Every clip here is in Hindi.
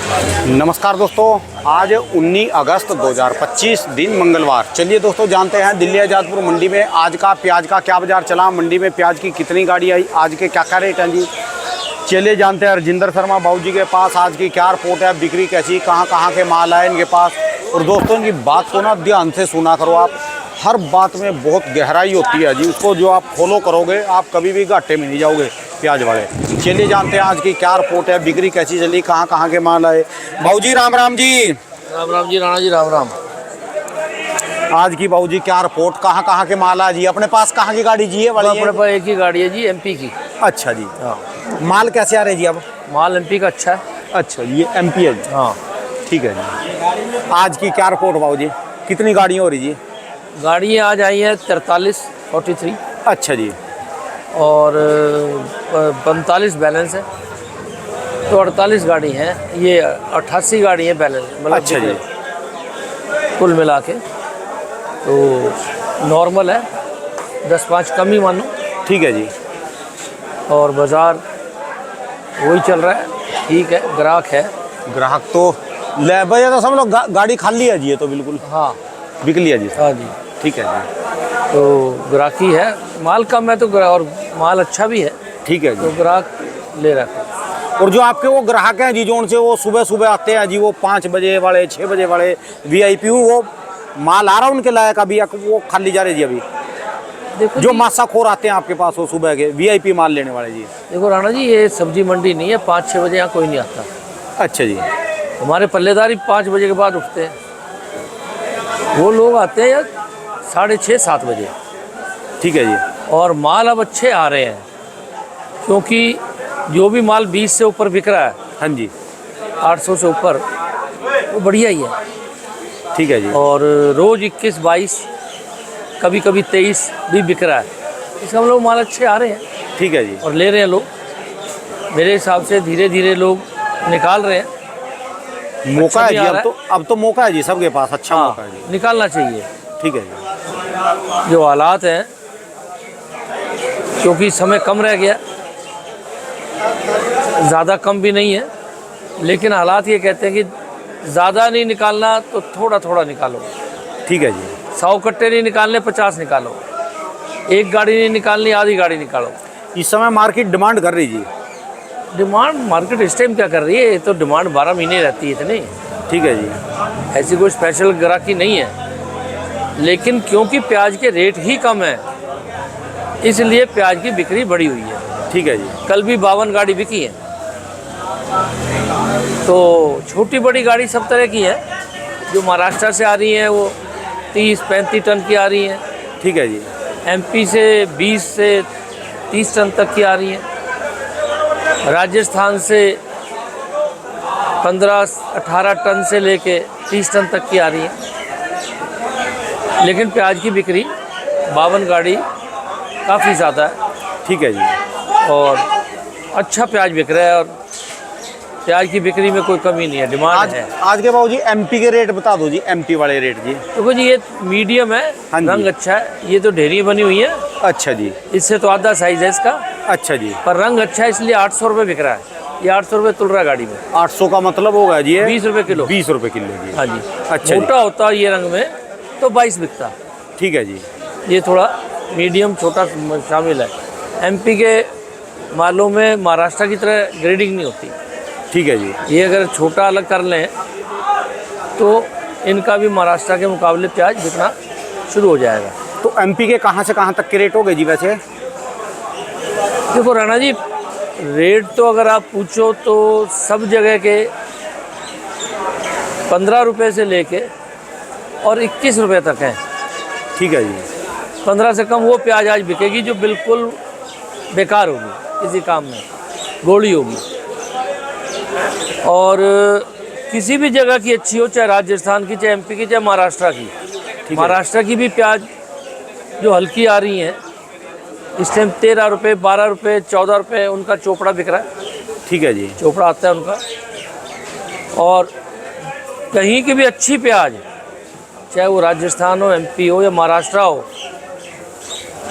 नमस्कार दोस्तों, आज 19 अगस्त 2025 दिन मंगलवार। चलिए दोस्तों जानते हैं दिल्ली आज़ादपुर मंडी में आज का प्याज का क्या बाजार चला, मंडी में प्याज की कितनी गाड़ी आई, आज के क्या क्या रेट हैं जी। चलिए जानते हैं राजेंद्र शर्मा बाबू जी के पास आज की क्या रिपोर्ट है, बिक्री कैसी, कहाँ के माल आए इनके पास। और दोस्तों इनकी बात को ना ध्यान से सुना करो, आप हर बात में बहुत गहराई होती है जी, उसको जो आप फॉलो करोगे आप कभी भी घाटे में नहीं जाओगे प्याज वाले। चलिए जानते हैं आज की क्या रिपोर्ट है, बिक्री कैसी चली, कहाँ के माल आए। बाबू जी राम राम जी। राम राम जी, राणा जी राम राम। आज की बाबू जी क्या रिपोर्ट, कहाँ के माल आ जी, अपने पास कहाँ की गाड़ी जी है वाली? अपने पास एक ही गाड़ी है जी, एमपी की। अच्छा जी। हाँ, माल कैसे आ रहे जी अब? माल एमपी का अच्छा है। अच्छा ये एमपी है जी। हाँ ठीक है जी। आज की क्या रिपोर्ट बाबू जी, कितनी गाड़ियाँ हो रही जी? गाड़ी आज आई है 43 अच्छा जी। और 45 बैलेंस है, तो 48 गाड़ी हैं, ये 88 गाड़ी है बैलेंस, मतलब अच्छा जी। कुल मिला के तो नॉर्मल है, 10-5 कम ही मानो। ठीक है जी। और बाज़ार वही चल रहा है, ठीक है, ग्राहक है। ग्राहक तो ले भैया, तो सब लोग गाड़ी खाली है जी, ये तो बिल्कुल हाँ बिक लिया जी। हाँ जी, ठीक है जी। तो ग्राहकी है, माल कम है तो और माल अच्छा भी है, ठीक है तो जी। ग्राहक ले रहा है। और जो आपके वो ग्राहक हैं जी, जो उनसे वो सुबह आते हैं जी, वो 5 बजे वाले 6 बजे वाले वीआईपी, वो माल आ रहा उनके लायक अभी, या वो खाली जा रहे जी अभी? देखो जो जी, मासाखोर आते हैं आपके पास, वो सुबह के वीआईपी माल लेने वाले जी। देखो राणा जी, ये सब्जी मंडी नहीं है, 5-6 बजे यहाँ कोई नहीं आता। अच्छा जी। हमारे पल्लेदार ही 5 बजे के बाद उठते हैं, वो लोग आते हैं यार 6:30-7 बजे। ठीक है जी। और माल अब अच्छे आ रहे हैं, क्योंकि जो भी माल 20 से ऊपर बिक रहा है, हाँ जी। 800 से ऊपर, वो बढ़िया ही है। ठीक है जी। और रोज़ 21-22, कभी 23 भी बिक रहा है, इसका हम लोग माल अच्छे आ रहे हैं। ठीक है जी। और ले रहे हैं लोग, मेरे हिसाब से धीरे धीरे लोग निकाल रहे हैं। मौका है भी जी, आ रहा अब तो मौका है जी सबके पास, अच्छा हाँ, मौका है जी। निकालना चाहिए। ठीक है जी। जो हालात हैं, क्योंकि समय कम रह गया, ज़्यादा कम भी नहीं है, लेकिन हालात ये कहते हैं कि ज़्यादा नहीं निकालना तो थोड़ा थोड़ा निकालो। ठीक है जी। 100 कट्टे नहीं निकालने, 50 निकालो। एक गाड़ी नहीं निकालनी, आधी गाड़ी निकालो। इस समय मार्केट डिमांड कर रही जी। डिमांड मार्केट इस टाइम क्या कर रही है, ये तो डिमांड 12 महीने रहती है इतनी। ठीक है जी। ऐसी कोई स्पेशल ग्राहकी नहीं है, लेकिन क्योंकि प्याज के रेट ही कम है, इसलिए प्याज की बिक्री बढ़ी हुई है। ठीक है जी। कल भी 52 गाड़ी बिकी है। तो छोटी बड़ी गाड़ी सब तरह की है, जो महाराष्ट्र से आ रही है वो 30-35 टन की आ रही है। ठीक है जी। एमपी से 20 से 30 टन तक की आ रही है। राजस्थान से 15-18 टन से लेके 30 टन तक की आ रही है। लेकिन प्याज की बिक्री 52 गाड़ी काफ़ी ज़्यादा है। ठीक है जी। और अच्छा प्याज बिक रहा है, और प्याज की बिक्री में कोई कमी नहीं है, डिमांड है। आज के बाबू जी एमपी के रेट बता दो जी, एमपी वाले रेट जी। देखो जी, ये मीडियम है, हाँ जी। रंग अच्छा है, ये तो ढेरी बनी हुई है। अच्छा जी। इससे तो आधा साइज है इसका, अच्छा जी। पर रंग अच्छा है, इसलिए 800 रुपये बिक रहा है। ये 800 रुपये तुल रहा है गाड़ी में। 800 का मतलब होगा जी 20 रुपये किलो। 20 रुपये किलो जी। हाँ जी। अच्छा मोटा होता ये रंग में तो 22 बिकता। ठीक है जी। ये थोड़ा मीडियम छोटा शामिल है। एमपी के मालों में महाराष्ट्र की तरह ग्रेडिंग नहीं होती। ठीक है जी। ये अगर छोटा अलग कर लें तो इनका भी महाराष्ट्र के मुकाबले प्याज बिकना शुरू हो जाएगा। तो एमपी के कहाँ से कहाँ तक के रेट हो गए जी वैसे? देखो राणा जी, रेट तो अगर आप पूछो तो सब जगह के 15 रुपये से लेके और 21 रुपये तक हैं। ठीक है जी। 15 से कम वो प्याज आज बिकेगी जो बिल्कुल बेकार होगी, किसी काम में गोली होगी। और किसी भी जगह की अच्छी हो, चाहे राजस्थान की, चाहे एमपी की, चाहे महाराष्ट्र की। महाराष्ट्र की भी प्याज जो हल्की आ रही हैं इस टाइम 13 रुपये, 12 रुपये, 14 रुपये उनका चोपड़ा बिक रहा है। ठीक है जी। चोपड़ा आता है उनका। और कहीं की भी अच्छी प्याज, चाहे वो राजस्थान हो, एमपी हो या महाराष्ट्र हो,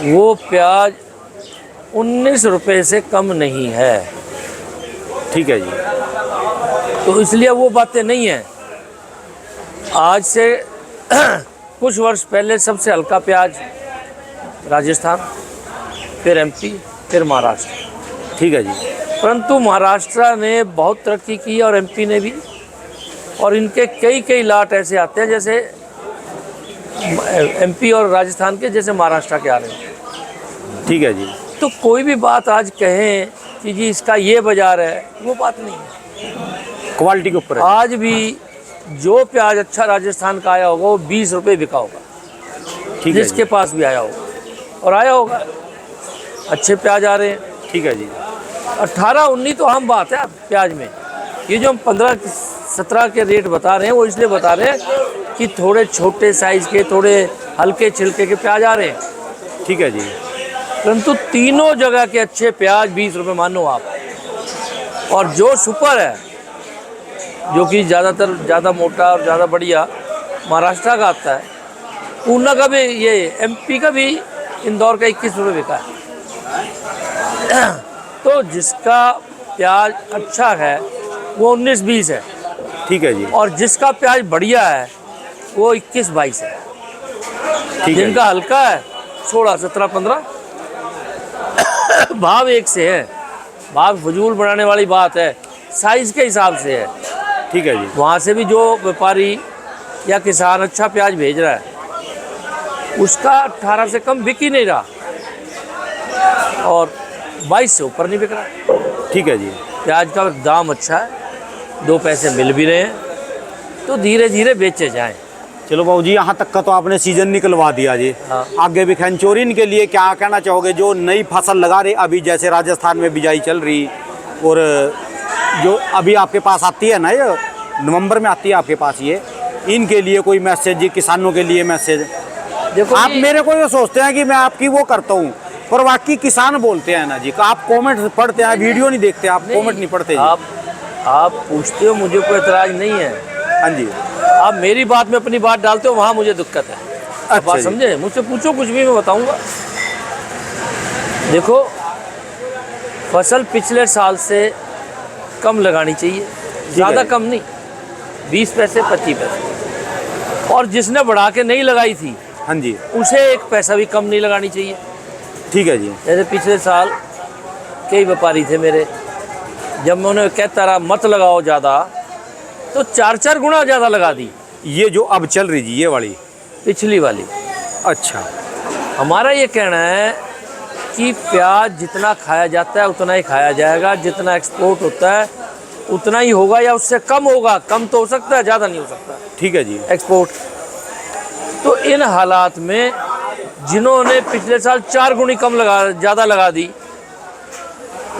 वो प्याज 19 रुपये से कम नहीं है। ठीक है जी। तो इसलिए वो बातें नहीं हैं। आज से कुछ वर्ष पहले सबसे हल्का प्याज राजस्थान, फिर एमपी, फिर महाराष्ट्र। ठीक है जी। परंतु महाराष्ट्र ने बहुत तरक्की की और एमपी ने भी, और इनके कई कई लाट ऐसे आते हैं जैसे एमपी और राजस्थान के जैसे महाराष्ट्र के आ रहे हैं। ठीक है जी। तो कोई भी बात आज कहें कि जी इसका ये बाजार है, वो बात नहीं है। क्वालिटी के ऊपर है। आज भी जो प्याज अच्छा राजस्थान का आया होगा वो 20 रुपये बिका होगा, ठीक है जिसके जी। पास भी आया होगा और आया होगा। अच्छे प्याज आ रहे हैं। ठीक है जी। 18-19 तो आम बात है प्याज में। ये जो हम 15-17 के रेट बता रहे हैं वो इसलिए बता रहे हैं कि थोड़े छोटे साइज़ के, थोड़े हल्के छिलके के प्याज आ रहे हैं। ठीक है जी। परंतु तीनों जगह के अच्छे प्याज 20 रुपये मानो आप। और जो सुपर है, जो कि ज़्यादातर ज़्यादा मोटा और ज़्यादा बढ़िया महाराष्ट्र का आता है, पूना का भी, ये एमपी का भी, इंदौर का 21 रुपये बिका है। तो जिसका प्याज अच्छा है वो 19-20 है। ठीक है जी। और जिसका प्याज बढ़िया है वो 21-22 है। ठीक है। जिनका हल्का है 16-17-15। भाव एक से है। भाव फजूल बनाने वाली बात है, साइज के हिसाब से है। ठीक है जी। वहाँ से भी जो व्यापारी या किसान अच्छा प्याज भेज रहा है उसका 18 से कम बिक ही नहीं रहा और 22 से ऊपर नहीं बिक रहा। ठीक है जी। प्याज का दाम अच्छा है, 2 पैसे मिल भी रहे हैं, तो धीरे धीरे बेचे जाएं। चलो बाबू जी, यहाँ तक का तो आपने सीजन निकलवा दिया जी। हाँ। आगे भी खैंचोरिन के लिए क्या कहना चाहोगे? जो नई फसल लगा रहे अभी, जैसे राजस्थान में बिजाई चल रही, और जो अभी आपके पास आती है ना, ये नवंबर में आती है आपके पास, ये इनके लिए कोई मैसेज जी, किसानों के लिए मैसेज? देखो आप जी, मेरे को ये सोचते हैं कि मैं आपकी वो करता हूँ, पर वाकई किसान बोलते हैं ना जी। आप कमेंट पढ़ते हैं, वीडियो नहीं देखते, आप कमेंट नहीं पढ़ते जी। आप पूछते हो, मुझे कोई एतराज नहीं है। हाँ जी। आप मेरी बात में अपनी बात डालते हो, वहाँ मुझे दिक्कत है। अच्छा बात जी। समझे? मुझसे पूछो कुछ भी, मैं बताऊंगा। देखो, फसल पिछले साल से कम लगानी चाहिए, ज़्यादा कम नहीं, 20 पैसे 25 पैसे। और जिसने बढ़ा के नहीं लगाई थी, हाँ जी। उसे 1 पैसा भी कम नहीं लगानी चाहिए। ठीक है जी। जैसे पिछले साल कई व्यापारी थे मेरे, जब मैं उन्हें कहता रहा मत लगाओ ज़्यादा, तो 4-4 गुना ज़्यादा लगा दी। ये जो अब चल रही जी, ये वाली पिछली वाली। अच्छा। हमारा ये कहना है कि प्याज जितना खाया जाता है उतना ही खाया जाएगा, जितना एक्सपोर्ट होता है उतना ही होगा या उससे कम होगा। कम तो हो सकता है, ज़्यादा नहीं हो सकता। ठीक है जी। एक्सपोर्ट तो इन हालात में जिन्होंने पिछले साल 4 गुनी कम ज़्यादा लगा दी,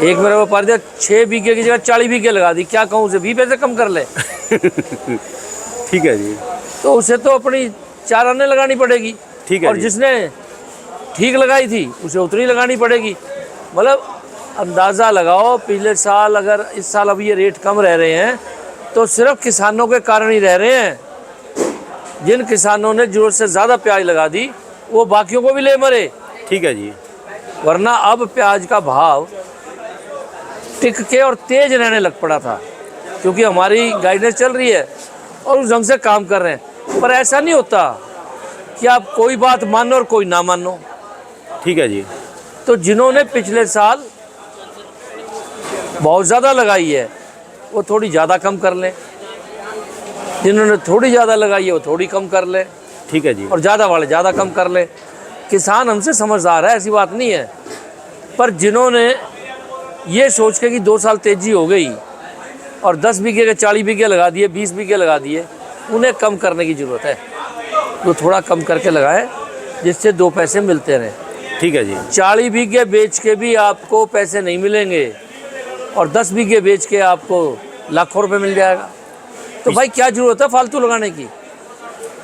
एक मेरा व्यापारी था 6 बीघे की जगह 40 बीघे लगा दी, क्या कहूँ उसे 20 पैसे कम कर ले। ठीक है जी। तो उसे तो अपनी 4 आने लगानी पड़ेगी। ठीक है और जी। जिसने ठीक लगाई थी उसे उतनी लगानी पड़ेगी। मतलब अंदाज़ा लगाओ, पिछले साल अगर इस साल अब ये रेट कम रह रहे हैं तो सिर्फ किसानों के कारण ही रह रहे हैं। जिन किसानों ने जरूरत से ज़्यादा प्याज लगा दी वो बाकियों को भी ले मरे। ठीक है जी। वरना अब प्याज का भाव टिक के और तेज रहने लग पड़ा था, क्योंकि हमारी गाइडेंस चल रही है और उस ढंग से काम कर रहे हैं। पर ऐसा नहीं होता कि आप कोई बात मानो और कोई ना मानो। ठीक है जी। तो जिन्होंने पिछले साल बहुत ज़्यादा लगाई है वो थोड़ी ज़्यादा कम कर लें, जिन्होंने थोड़ी ज़्यादा लगाई है वो थोड़ी कम कर लें, ठीक है जी। और ज़्यादा वाले ज़्यादा कम कर लें। किसान हमसे समझदार है, ऐसी बात नहीं है। पर जिन्होंने ये सोच के कि 2 साल तेज़ी हो गई और 10 बीघे के 40 बीघे लगा दिए, 20 बीघे लगा दिए, उन्हें कम करने की ज़रूरत है। तो थोड़ा कम करके लगाएं जिससे 2 पैसे मिलते रहें। ठीक है जी। 40 बीघे बेच के भी आपको पैसे नहीं मिलेंगे और 10 बीघे बेच के आपको लाखों रुपए मिल जाएगा। तो भाई क्या ज़रूरत है फालतू लगाने की?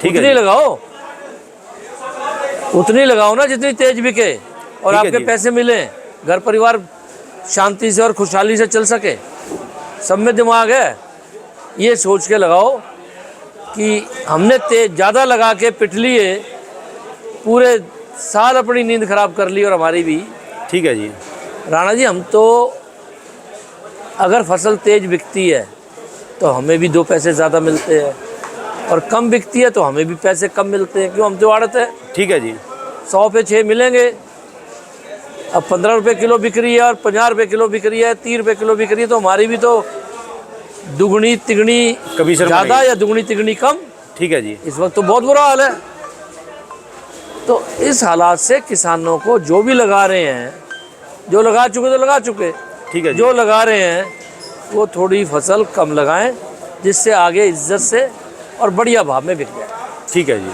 ठीक है उतनी जी। लगाओ, उतनी लगाओ ना जितनी तेज बिके और ठीक है आपके जी। पैसे मिलें, घर परिवार शांति से और खुशहाली से चल सके। सब में दिमाग है, ये सोच के लगाओ कि हमने तेज ज़्यादा लगा के पिट लिए, पूरे साल अपनी नींद खराब कर ली और हमारी भी। ठीक है जी। राणा जी, हम तो अगर फसल तेज बिकती है तो हमें भी 2 पैसे ज़्यादा मिलते हैं, और कम बिकती है तो हमें भी पैसे कम मिलते हैं। क्यों? हम तो आड़त है। ठीक है जी। 100 पे 6 मिलेंगे। अब 15 रुपये किलो बिक रही है और 50 रुपये किलो बिक रही है, 30 रुपये किलो बिक रही है, तो हमारी भी तो दुगनी तिगनी कमीशन ज़्यादा या दुगनी तिगनी कम। ठीक है जी। इस वक्त तो बहुत बुरा हाल है। तो इस हालात से किसानों को जो भी लगा रहे हैं, जो लगा चुके तो लगा चुके, ठीक है जी। जो लगा रहे हैं वो थोड़ी फसल कम लगाएं, जिससे आगे इज्जत से और बढ़िया भाव में बिक जाए। ठीक है जी।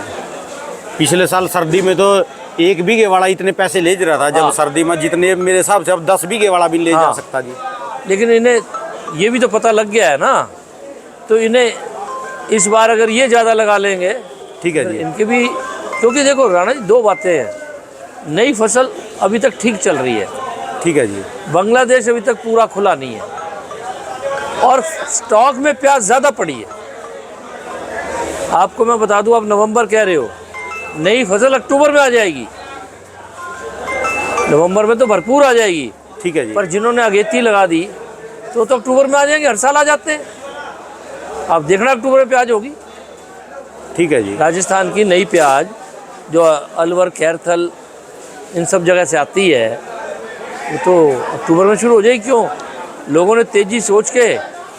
पिछले साल सर्दी में तो 1 बीघे वाला इतने पैसे ले रहा था, जब हाँ। सर्दी में जितने मेरे हिसाब से अब 10 बीघे वाला भी ले जा हाँ। सकता जी। लेकिन इन्हें ये भी तो पता लग गया है ना, तो इन्हें इस बार अगर ये ज़्यादा लगा लेंगे, ठीक है जी। इनके भी, क्योंकि देखो राणा जी 2 बातें हैं। नई फसल अभी तक ठीक चल रही है, ठीक है जी। बांग्लादेश अभी तक पूरा खुला नहीं है, और स्टॉक में प्याज ज़्यादा पड़ी है। आपको मैं बता दूं, आप नवंबर कह रहे हो, नई फसल अक्टूबर में आ जाएगी। नवंबर में तो भरपूर आ जाएगी, ठीक है जी। पर जिन्होंने अगेती लगा दी तो अक्टूबर में आ जाएंगे। हर साल आ जाते हैं। आप देखना अक्टूबर में प्याज होगी। ठीक है जी। राजस्थान की नई प्याज जो अलवर, खैरथल, इन सब जगह से आती है, वो तो अक्टूबर में शुरू हो जाएगी। क्यों? लोगों ने तेज़ी सोच के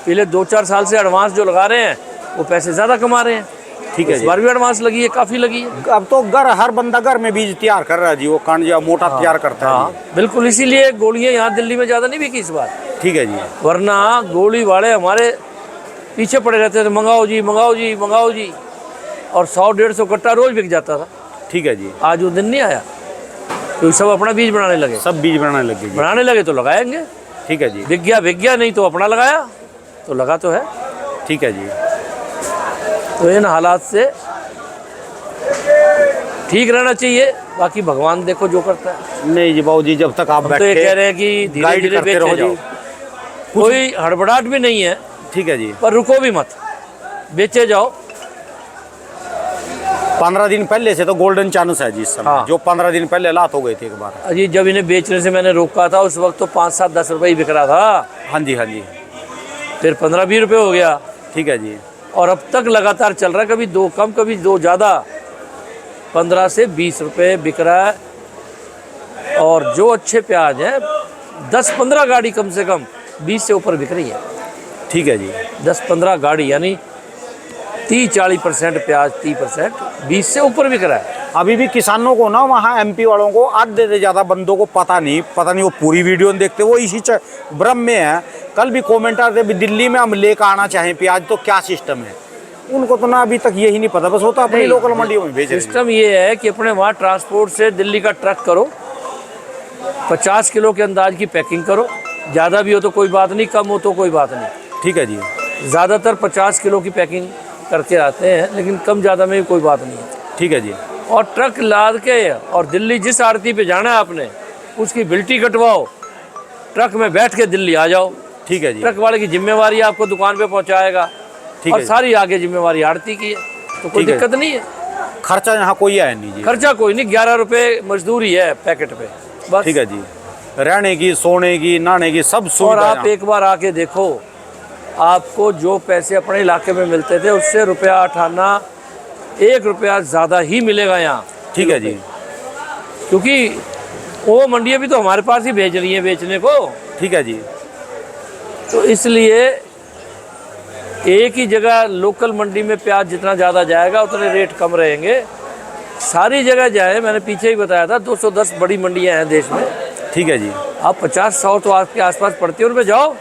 पिछले 2-4 साल से एडवांस जो लगा रहे हैं, वो पैसे ज़्यादा कमा रहे हैं। ठीक है इस जी। बार भी एडवांस लगी है, काफ़ी लगी है। अब तो हर बंदा घर में बीज तैयार कर रहा है जी, वो कांजिया मोटा तैयार करता है हाँ बिल्कुल, इसीलिए गोलियाँ यहाँ दिल्ली में ज़्यादा नहीं बिकी इस बार। जी। ठीक है जी। वरना गोली वाले हमारे पीछे पड़े रहते थे, मंगाओ जी मंगाओ जी मंगाओ जी, और 100-150 कट्टा रोज बिक जाता था। ठीक है जी। आज वो दिन नहीं आया, तो सब अपना बीज बनाने लगे। सब बीज बनाने लगे जी। बनाने लगे तो लगाएंगे। ठीक है जी। बिक गया, नहीं तो अपना लगाया, तो लगा तो है। ठीक है जी। तो इन हालात से ठीक रहना चाहिए, बाकी भगवान देखो जो करता है। नहीं जी बाबू जी, जब तक आप हम तो ये बैठे कह रहे हैं कि धीरे गाइड धीरे करते बेचे रहो जाओ, जी। कोई हड़बड़ाहट भी नहीं है, ठीक है जी। पर रुको भी मत, बेचे जाओ। 15 दिन पहले से तो गोल्डन चांस है जी इस समय। हाँ। जो 15 दिन पहले लात हो गए थे एक बार। अजी जब इन्हें बेचने से मैंने रोका था, उस वक्त तो 5-7-10 रुपये ही बिक रहा था। हाँ जी, हाँ जी। फिर 15-20 रुपये हो गया, ठीक है जी। और अब तक लगातार चल रहा है, कभी 2 कम कभी 2 ज़्यादा। 15 से 20 रुपये बिक रहा है, और जो अच्छे प्याज हैं 10-15 गाड़ी कम से कम 20 से ऊपर बिक रही है। ठीक है जी। 10-15 गाड़ी, यानी 30-40% प्याज, 30% 20 से ऊपर बिक रहा है। अभी भी किसानों को ना, वहाँ एमपी वालों को आधे से ज़्यादा बंदों को पता नहीं वो पूरी वीडियो नहीं देखते, वो इसी भ्रम में है। कल भी कमेंट आते भी दिल्ली में हम लेकर आना चाहें प्याज तो क्या सिस्टम है, उनको तो ना अभी तक यही नहीं पता, बस होता अपनी लोकल मंडियों में भेज रहे हैं। सिस्टम ये है कि अपने वहाँ ट्रांसपोर्ट से दिल्ली का ट्रक करो, 50 किलो के अंदाज की पैकिंग करो। ज़्यादा भी हो तो कोई बात नहीं, कम हो तो कोई बात नहीं। ठीक है जी। ज़्यादातर 50 किलो की पैकिंग करके आते हैं, लेकिन कम ज़्यादा में भी कोई बात नहीं है। ठीक है जी। और ट्रक लाद के, और दिल्ली जिस आड़ती पे जाना है आपने, उसकी बिल्टी कटवाओ, ट्रक में बैठ के दिल्ली आ जाओ। ठीक है जी। ट्रक वाले की जिम्मेवारी आपको दुकान पे पहुंचाएगा, ठीक और है। सारी आगे जिम्मेवारी आड़ती की है, तो कोई ठीक है। दिक्कत नहीं है। खर्चा यहाँ कोई आया नहीं जी। खर्चा कोई नहीं, 11 रुपये मजदूरी है पैकेट पे, बस। ठीक है जी। रहने की, सोने की, नहाने की सब और सुविधा। आप एक बार आके देखो, आपको जो पैसे अपने इलाके में मिलते थे उससे ₹1 1 रुपया ज़्यादा ही मिलेगा यहाँ। ठीक है जी। क्योंकि वो मंडियाँ भी तो हमारे पास ही भेज रही हैं बेचने को, ठीक है जी। तो इसलिए एक ही जगह लोकल मंडी में प्याज जितना ज़्यादा जाएगा उतने रेट कम रहेंगे। सारी जगह जाए, मैंने पीछे ही बताया था 210 बड़ी मंडियाँ हैं देश में। ठीक है जी। आप 50-100 तो आपके आसपास पड़ती है, उनमें जाओ।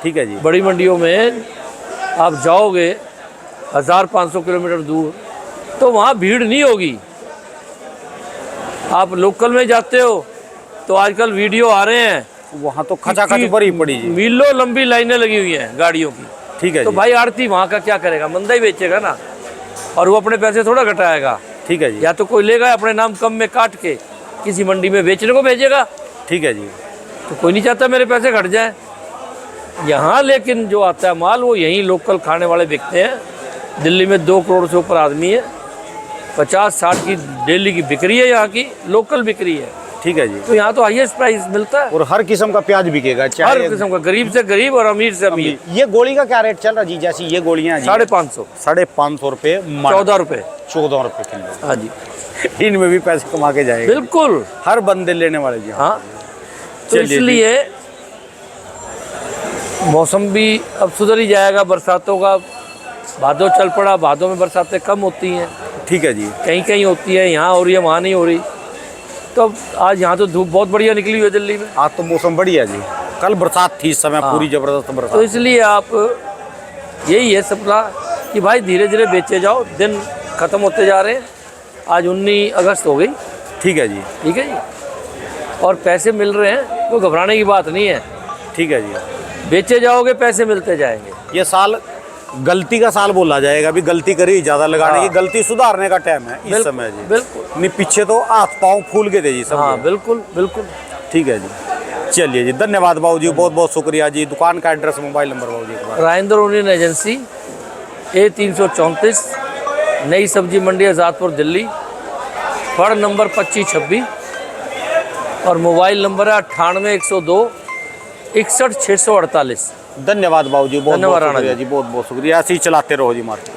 ठीक है जी। बड़ी मंडियों में आप जाओगे 1500 किलोमीटर दूर, तो वहाँ भीड़ नहीं होगी। आप लोकल में जाते हो तो आजकल वीडियो आ रहे हैं, वहाँ तो खचाखच भरी पड़ी जी। मीलों लंबी लाइनें लगी हुई हैं गाड़ियों की। ठीक है तो जी। भाई आड़ती वहाँ का क्या करेगा, मंदा ही बेचेगा ना, और वो अपने पैसे थोड़ा घटाएगा। ठीक है जी। या तो कोई लेगा अपने नाम कम में काट के किसी मंडी में बेचने को भेजेगा, ठीक है जी। तो कोई नहीं चाहता मेरे पैसे घट जाए। यहाँ लेकिन जो आता है माल, वो यहीं लोकल खाने वाले बिकते हैं। दिल्ली में 2 करोड़ से ऊपर आदमी है, 50-60 की डेली की बिक्री है, यहाँ की लोकल बिक्री है। ठीक है जी। तो यहाँ तो हाईएस्ट प्राइस मिलता है। और हर किस्म का प्याज बिकेगा, हर चाहे किस्म का, गरीब से गरीब और अमीर से अमीर। ये गोली का क्या रेट चल रहा है जी? जैसी ये गोलियां हैं जी 550, 550 रुपये, 14 रुपए। 14 रुपये किलो। हाँ जी, इनमें भी पैसे कमा के जाएगा बिल्कुल। हर बंदे लेने वाले जी। हाँ, तो चलिए जी। इसलिए मौसम भी अब सुधर ही जाएगा बरसातों का। भादों चल पड़ा, भादों में बरसातें कम होती हैं, ठीक है जी। कहीं कहीं होती है, यहाँ हो रही है वहाँ नहीं हो रही। तो अब आज यहाँ तो धूप बहुत बढ़िया निकली हुई है दिल्ली में, आज तो मौसम बढ़िया जी। कल बरसात थी, इस समय हाँ। पूरी जबरदस्त तो बरसात। इसलिए आप यही है सपना कि भाई धीरे धीरे बेचे जाओ, दिन ख़त्म होते जा रहे हैं। आज 19 अगस्त हो गई, ठीक है जी। ठीक है जी, और पैसे मिल रहे हैं, कोई घबराने की बात नहीं है। ठीक है जी। बेचे जाओगे पैसे मिलते जाएंगे। ये साल गलती का साल बोला जाएगा, अभी गलती करी ज़्यादा लगाने हाँ। की, गलती सुधारने का टाइम है इस समय जी। बिल्कुल, नहीं पीछे तो हाथ पाँव फूल गए थे जी सब। हाँ बिल्कुल बिल्कुल। ठीक है जी। चलिए जी, धन्यवाद बाबू जी, बहुत बहुत शुक्रिया जी। दुकान का एड्रेस, मोबाइल नंबर बाबू जी का। राजेंद्र यूनियन एजेंसी, A334, नई सब्जी मंडी आज़ादपुर दिल्ली, फड़ नंबर 2526 और मोबाइल नंबर है 98 102 61 648। धन्यवाद बाबू जी, बहुत धन्यवाद बहुत राणा शुक्रिया जी, बहुत बहुत शुक्रिया। ऐसे ही चलाते रहो जी मार्केट।